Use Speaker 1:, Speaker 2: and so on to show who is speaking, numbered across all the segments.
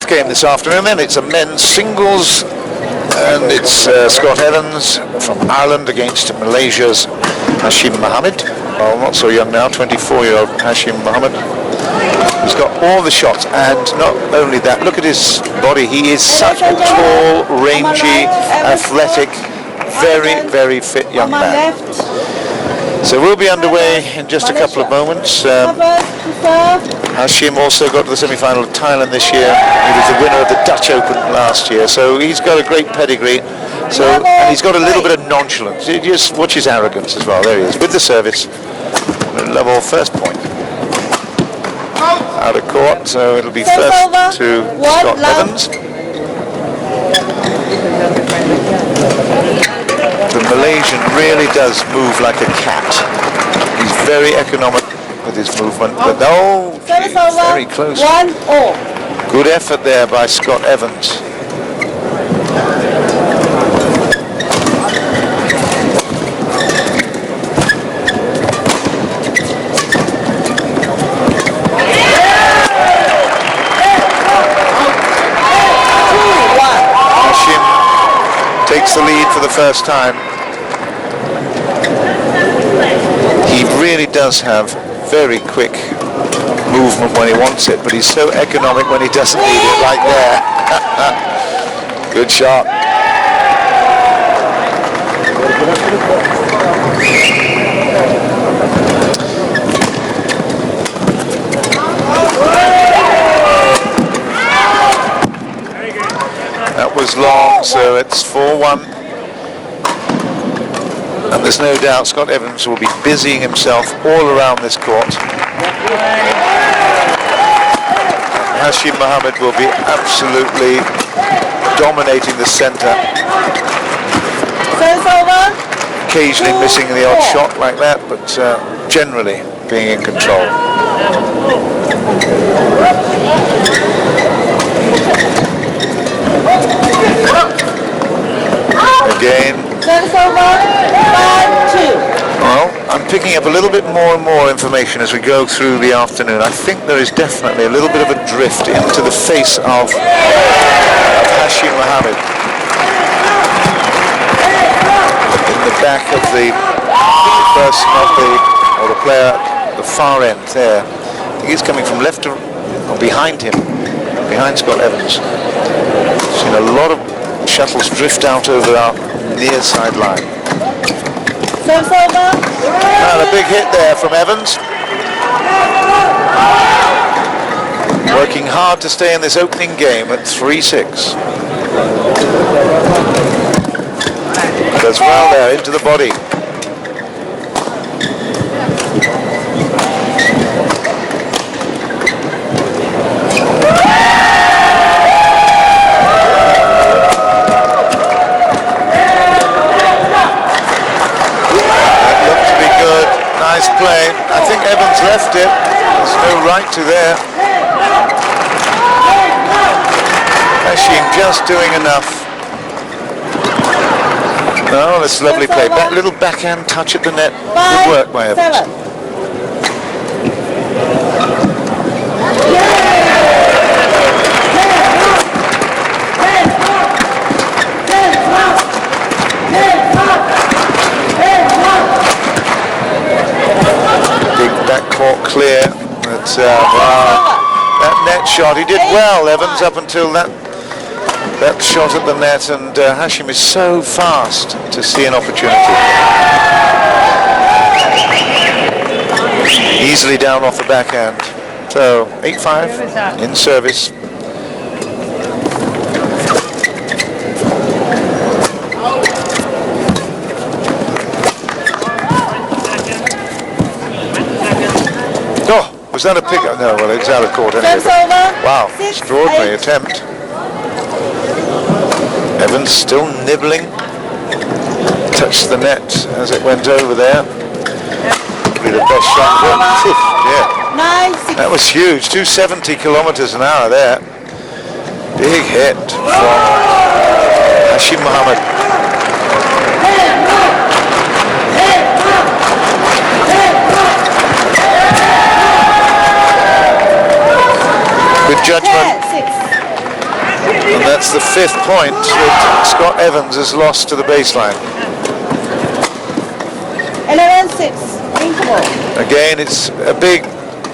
Speaker 1: fourth game this afternoon then. It's a men's singles, and it's Scott Evans from Ireland against Malaysia's Hashim Mohammed. Well, not so young now, 24-year-old Hashim Mohammed. He's got all the shots, and not only that, look at his body. He is such a tall, rangy, athletic, very, very fit young man. So we'll be underway in just a couple of moments. Hashim also got to the semi-final of Thailand this year. He was the winner of the Dutch Open last year, so he's got a great pedigree. So, and he's got a little bit of nonchalance. You just watch his arrogance as well. There he is with the service. Level first point. Out of court, so it'll be first to Scott Evans. The Malaysian really does move like a cat. He's very economic with his movement, but oh, geez, very close. Good effort there by Scott Evans. Takes the lead for the first time. He really does have very quick movement when he wants it, but he's so economic when he doesn't need it, like there. Good shot. That was long, so it's 4-1. And there's no doubt Scott Evans will be busying himself all around this court. Hashim Mohammed will be absolutely dominating the centre. Occasionally missing the odd shot like that, but generally being in control. Again. Well, I'm picking up a little bit more and more information as we go through the afternoon. I think there is definitely a little bit of a drift into the face of Hashim Mohammed. In the back of the person or the player at the far end there. I think he's coming from left to, or behind him, behind Scott Evans. Seen a lot of shuttles drift out over our near sideline. And a big hit there from Evans. Working hard to stay in this opening game at 3-6. Does well there, into the body. Nice play. I think Evans left it. There's no right to there. Hashim just doing enough. Oh, that's a lovely play. That little backhand touch at the net. Good work by Evans. Backcourt clear, but wow, that net shot, he did well, Evans, up until that shot at the net, and Hashim is so fast to see an opportunity. Easily down off the backhand. So 8-5 in service. Was that a pickup? No, well, it's out of court anyway. Wow, extraordinary attempt. Evans still nibbling. Touched the net as it went over there. Probably the best shot. Yeah. That was huge. 270 kilometers an hour there. Big hit from Hashim Mohammed. Good judgment. And that's the 5th point that Scott Evans has lost to the baseline.
Speaker 2: 11-6.
Speaker 1: Again, it's a big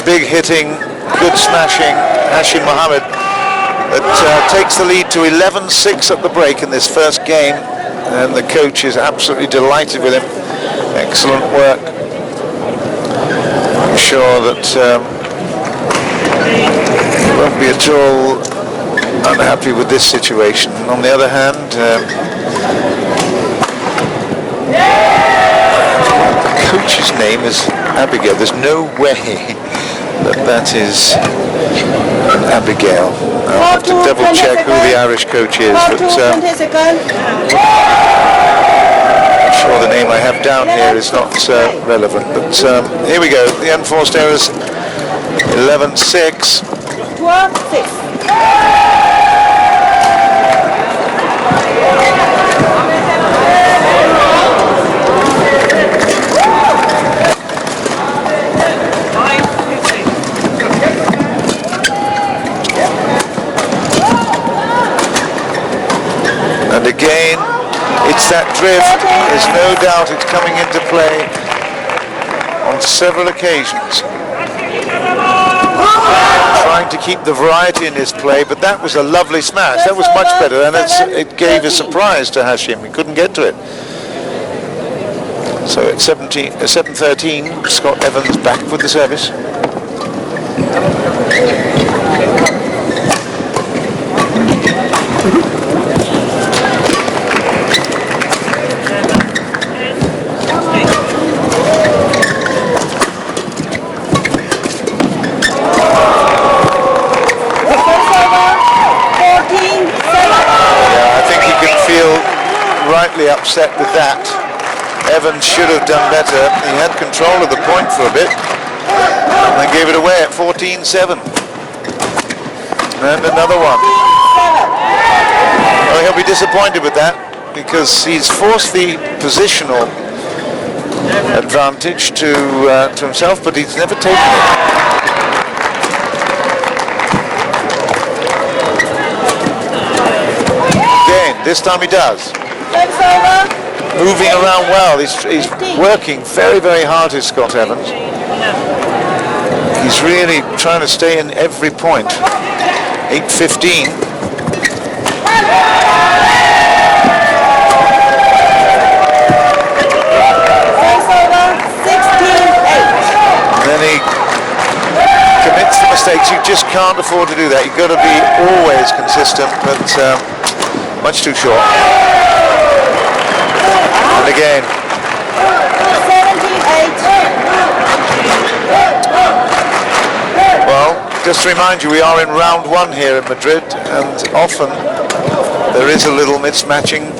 Speaker 1: hitting, good smashing Hashim Mohammed that takes the lead to 11-6 at the break in this first game, and the coach is absolutely delighted with him. Excellent work. I'm sure that he won't be at all unhappy with this situation. On the other hand, the coach's name is Abigail. There's no way that is Abigail. I'll have to double check who the Irish coach is, but I'm sure the name I have down here is not relevant. But here we go, the unforced errors, 11-6.
Speaker 2: 12-6.
Speaker 1: And again, it's that drift. There's no doubt it's coming into play on several occasions. Trying to keep the variety in his play, but that was a lovely smash. That was much better, and it gave a surprise to Hashim. He couldn't get to it. So at 7-13, Scott Evans back with the service. Upset with that. Evans should have done better. He had control of the point for a bit and then gave it away at 14-7. And another one. Well, he'll be disappointed with that because he's forced the positional advantage to himself, but he's never taken it. Again, this time he does. Moving around well. He's working very, very hard, is Scott Evans. He's really trying to stay in every point. 8-15. And then he commits the mistakes. You just can't afford to do that. You've got to be always consistent, but much too short. And again. 78. Well, just to remind you, we are in round 1 here in Madrid, and often there is a little mismatching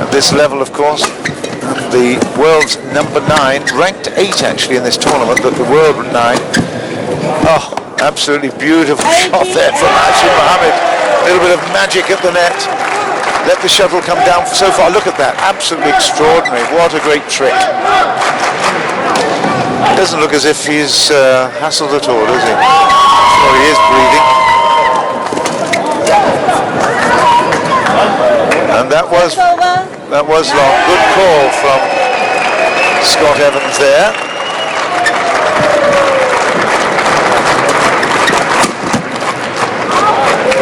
Speaker 1: at this level, of course. And the world's number 9, ranked 8 actually in this tournament, but the world 9. Oh, absolutely beautiful shot there from Hashim Mohammed. A little bit of magic at the net. Let the shuttle come down so far. Look at that, absolutely extraordinary. What a great trick. It doesn't look as if he's hassled at all, does he? Oh, he is breathing. And that was long. Good call from Scott Evans there.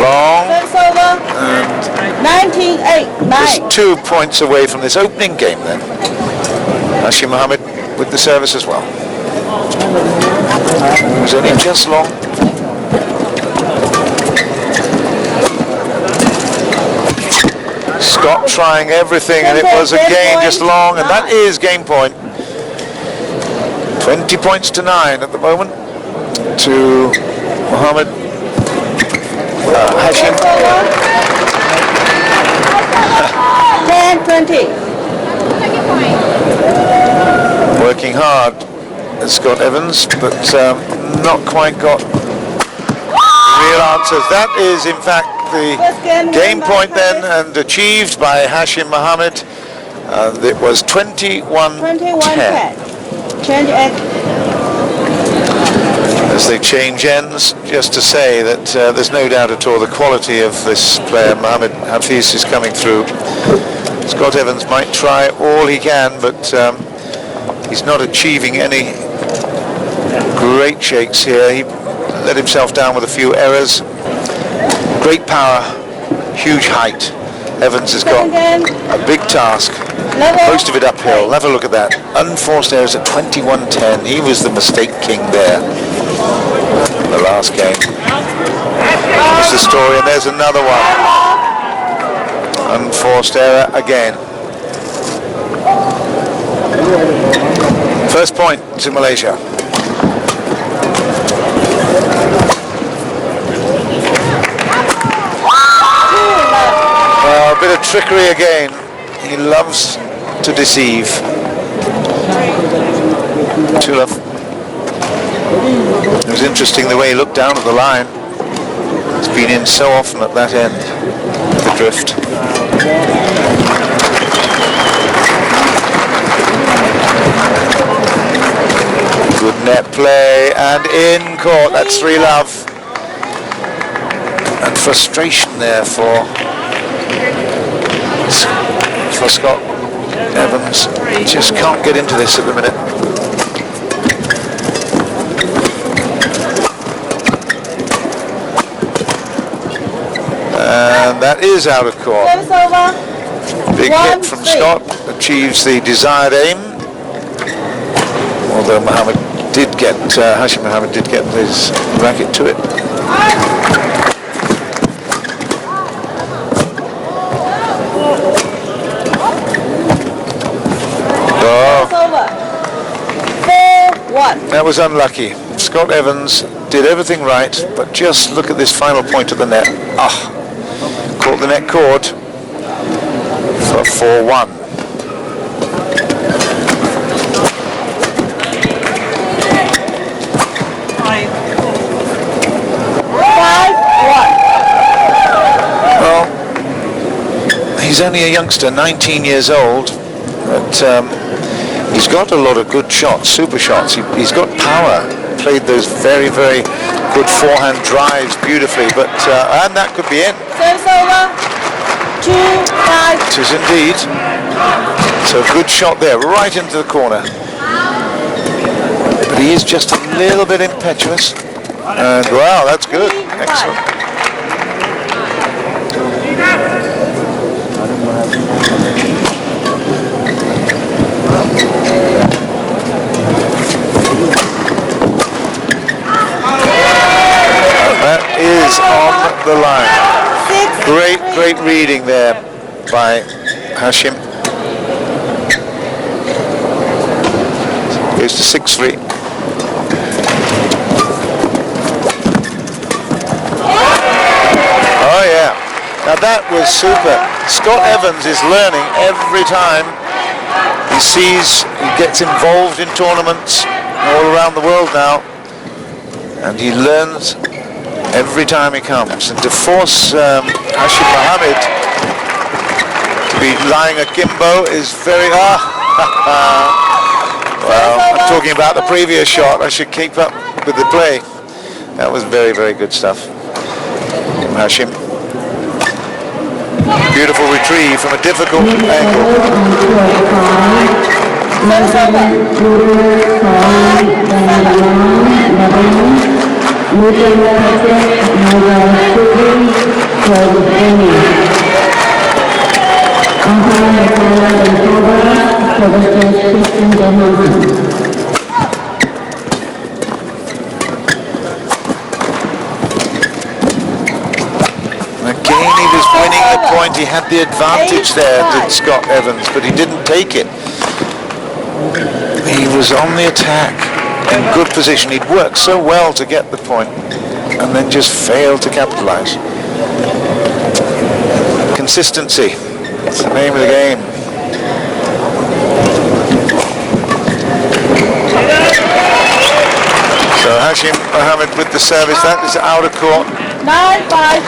Speaker 1: Long. And
Speaker 2: 19-8.
Speaker 1: just 2 points away from this opening game then. Hashim Mohammed with the service as well. It was only just long. Scott trying everything, and it was again just long, and that is game point. 20 points to 9 at the moment to Mohammed. Hashim.
Speaker 2: 10-20.
Speaker 1: Working hard, Scott Evans, but not quite got real answers. That is, in fact, the game point then, and achieved by Hashim Mohammed. It was 21-10. As they change ends, just to say that there's no doubt at all the quality of this player. Muhd Hafiz is coming through. Scott Evans might try all he can, but he's not achieving any great shakes here. He let himself down with a few errors. Great power, huge height. Evans has got a big task, most of it uphill. Have a look at that. Unforced errors at 21.10. He was the mistake king there in the last game. There's the story, and there's another one. Unforced error again. First point to Malaysia. A bit of trickery again. He loves to deceive. Two love. It was interesting the way he looked down at the line. He's been in so often at that end, the drift. Good net play and in court. That's 3 love. And frustration there for Scott Evans. He just can't get into this at the minute. And that is out of court. Big hit from Scott, achieves the desired aim. Although Hashim Mohammed did get his racket to it. That was unlucky. Scott Evans did everything right, but just look at this final point of the net. Caught the net cord for 4-1. Well, he's only a youngster, 19 years old, but he's got a lot of good shots, super shots. He's got power. Played those very, very good forehand drives beautifully, but and that could be in.
Speaker 2: Service over. 2-5.
Speaker 1: It is indeed. So a good shot there, right into the corner. But he is just a little bit impetuous. And wow, that's good. Excellent. That is on the line. Great reading there by Hashim. Goes to 6-3. Oh yeah, now that was super. Scott Evans is learning every time he gets involved in tournaments all around the world now, and he learns every time he comes. And to force Hashim Mohammed to be lying akimbo is very... well, I'm talking about the previous shot. I should keep up with the play. That was very, very good stuff from Hashim. Beautiful retrieve from a difficult angle. Again, he was winning the point. He had the advantage there, did Scott Evans, but he didn't take it. He was on the attack, in good position. He'd worked so well to get the point, and then just failed to capitalize. Consistency, it's the name of the game. So Hashim Mohammed with the service. That is out of court.
Speaker 2: 9-5.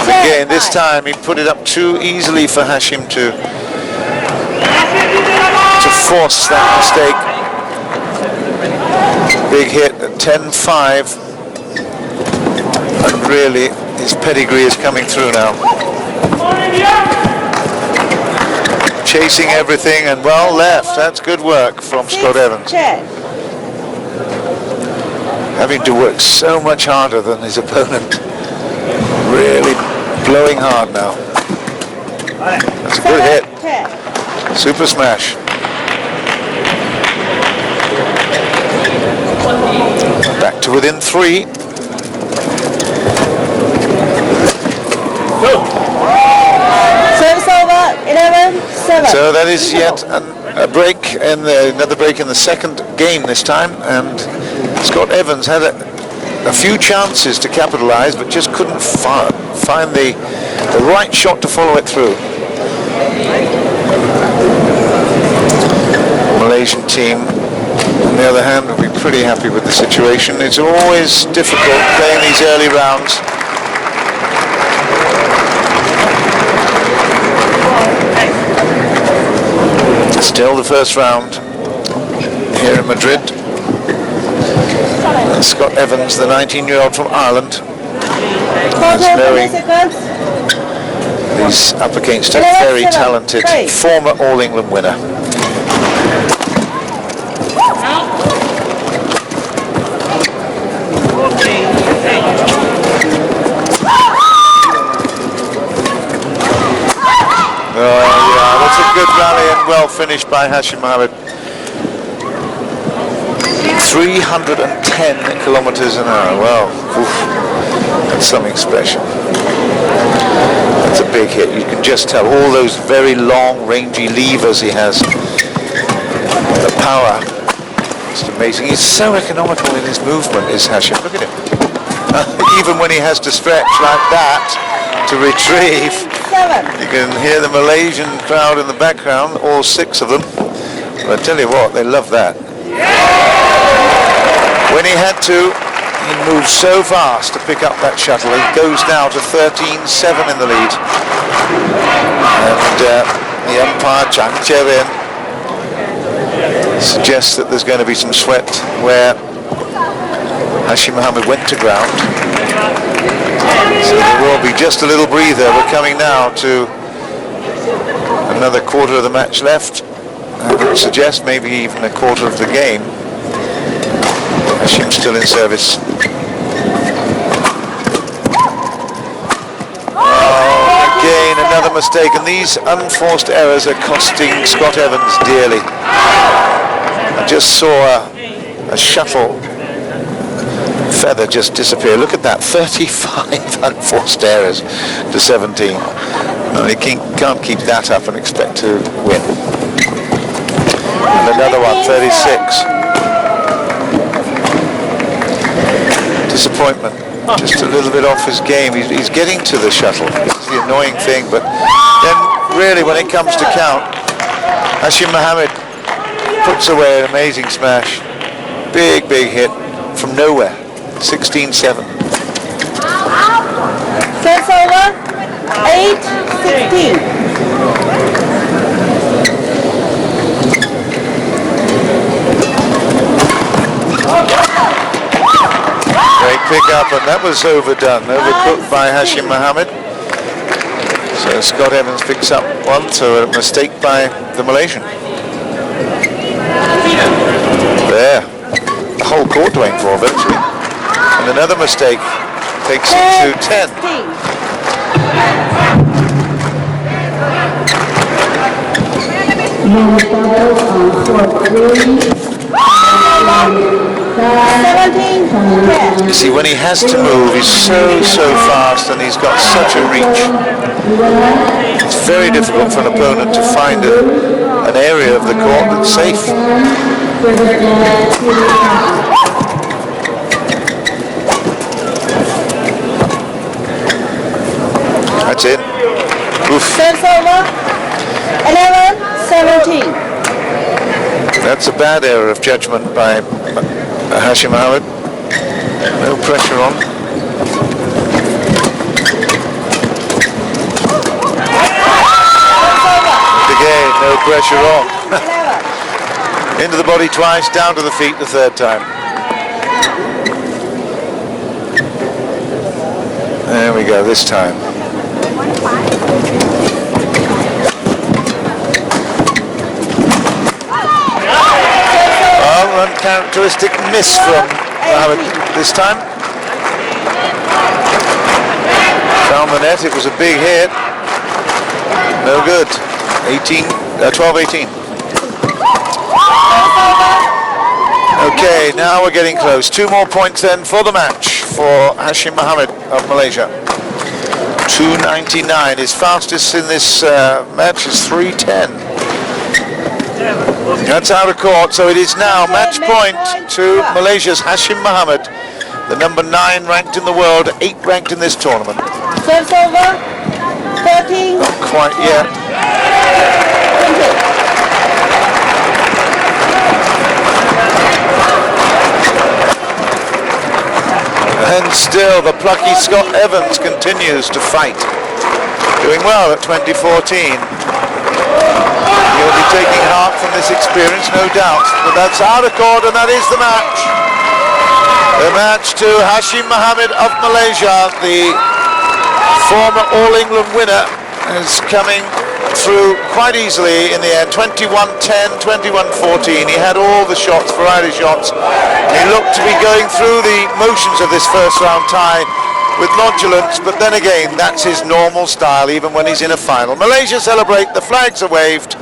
Speaker 1: Again, this time. He put it up too easily for Hashim to force that mistake. Big hit at 10-5. And really, his pedigree is coming through now. Chasing everything and well left. That's good work from Scott Evans. Having to work so much harder than his opponent. Really blowing hard now. That's a good hit. Super smash. Back to within 3.
Speaker 2: Service over, 11-7.
Speaker 1: So that is yet a break in another break in the second game this time, and Scott Evans had a few chances to capitalize, but just couldn't find the right shot to follow it through. Malaysian team, on the other hand, will be pretty happy with the situation. It's always difficult playing these early rounds. Still the first round here in Madrid. And Scott Evans, the 19-year-old from Ireland, knowing he's up against a very talented former All-England winner. Good rally and well finished by Hashim Mohammed. 310 kilometers an hour. Well, oof, that's something special. That's a big hit. You can just tell all those very long, rangy levers he has. The power. It's amazing. He's so economical in his movement, is Hashim. Look at him. Even when he has to stretch like that to retrieve. You can hear the Malaysian crowd in the background, all 6 of them. But I tell you what, they love that. When he had to, he moved so fast to pick up that shuttle. He goes now to 13-7 in the lead. And the umpire, Chang Chevin, suggests that there's going to be some sweat where Hashim Mohammed went to ground. So there will be just a little breather. We're coming now to another quarter of the match left. I would suggest maybe even a quarter of the game. Hashim still in service. Oh, again another mistake, and these unforced errors are costing Scott Evans dearly. I just saw a shuttle feather just disappear. Look at that, 35 unforced errors to 17. No, he can't keep that up and expect to win. And another one, 36. Disappointment, just a little bit off his game. He's getting to the shuttle. It's the annoying thing, but then really when it comes to count, Hashim Mohammed puts away an amazing smash. Big hit from nowhere. 16-7.
Speaker 2: Service over, 8-16.
Speaker 1: Great pick up, and that was overdone, overcooked by Hashim Mohammed. So Scott Evans picks up one, so a mistake by the Malaysian. There, the whole court to aim for virtually. And another mistake takes it to 10. You see, when he has to move, he's so fast and he's got such a reach. It's very difficult for an opponent to find an area of the court that's safe. That's it. Oof.
Speaker 2: Service over, 11-17.
Speaker 1: That's a bad error of judgment by Hashim Mohammed. No pressure on. No pressure on.
Speaker 2: 11.
Speaker 1: Into the body twice, down to the feet the third time. There we go, this time. Well, uncharacteristic miss from Mohammed this time. Found the net, it was a big hit. No good. 12-18. Okay, now we're getting close. 2 more points then for the match for Hashim Mohammed of Malaysia. 2.99. His fastest in this match is 3.10. That's out of court, so it is now match point to Malaysia's Hashim Mohammed, the number 9 ranked in the world, 8 ranked in this tournament.
Speaker 2: Service over. 13.
Speaker 1: Not quite yet.
Speaker 2: 20.
Speaker 1: And still the plucky Scott Evans continues to fight. Doing well at 2014. He'll be taking heart from this experience, no doubt. But that's out of court, and that is the match. The match to Hashim Mohammed of Malaysia, the former All England winner, is coming through quite easily in the end. 21-10, 21-14. He had all the shots, variety shots. He looked to be going through the motions of this first round tie with nonchalant, but then again, that's his normal style, even when he's in a final. Malaysia celebrate, the flags are waved.